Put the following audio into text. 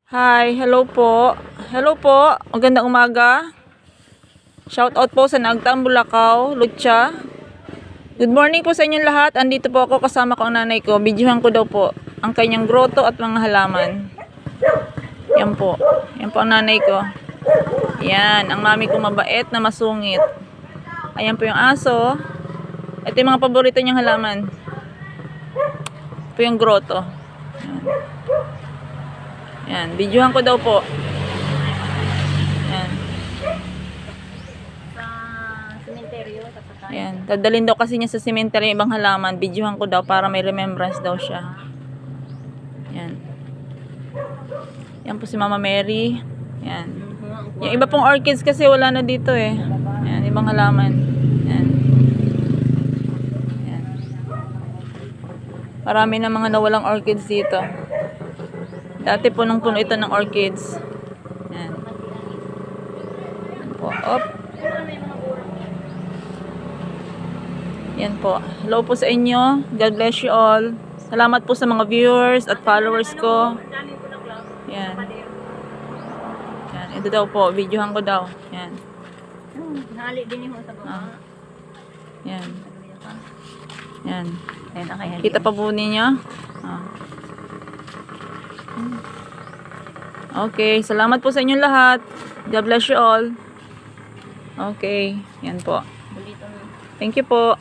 Hi, hello po. Hello po, magandang umaga. Shout out po sa Nagtaang Bulacau, Lucha. Good morning po sa inyong lahat. Andito po ako kasama ko ang nanay ko. Videohan ko daw po ang kanyang grotto at mga halaman. Yan po. Yan po ang nanay ko. Yan, ang mami ko mabait na masungit. Ayan po yung aso. Ito yung mga paborito niyang halaman. Ito po yung grotto. Yan, videohan ko daw po. Yan. Sa sementeryo, tatatayin. Yan, dadalhin daw kasi niya sa cemetery yung ibang halaman. Videohan ko daw para may remembrance daw siya. Yan. Yan po si Mama Mary. Yan. Yung iba pong orchids kasi wala na dito eh. Yan, ibang halaman. Yan. Yan. Marami na mga nawalang orchids dito. Dati punong-puno ito ng orchids. Yan. Yan po. Op. Yan po. Hello po sa inyo. God bless you all. Salamat po sa mga viewers at followers ko. Yan. Yan. Ito daw po. Videohan ko daw. Yan. Nali din yung sa baba. Yan. Yan. Ayun, okay. Kita pa po ninyo? Okay. Salamat po sa inyong lahat. God bless you all. Okay. Yan po. Thank you po.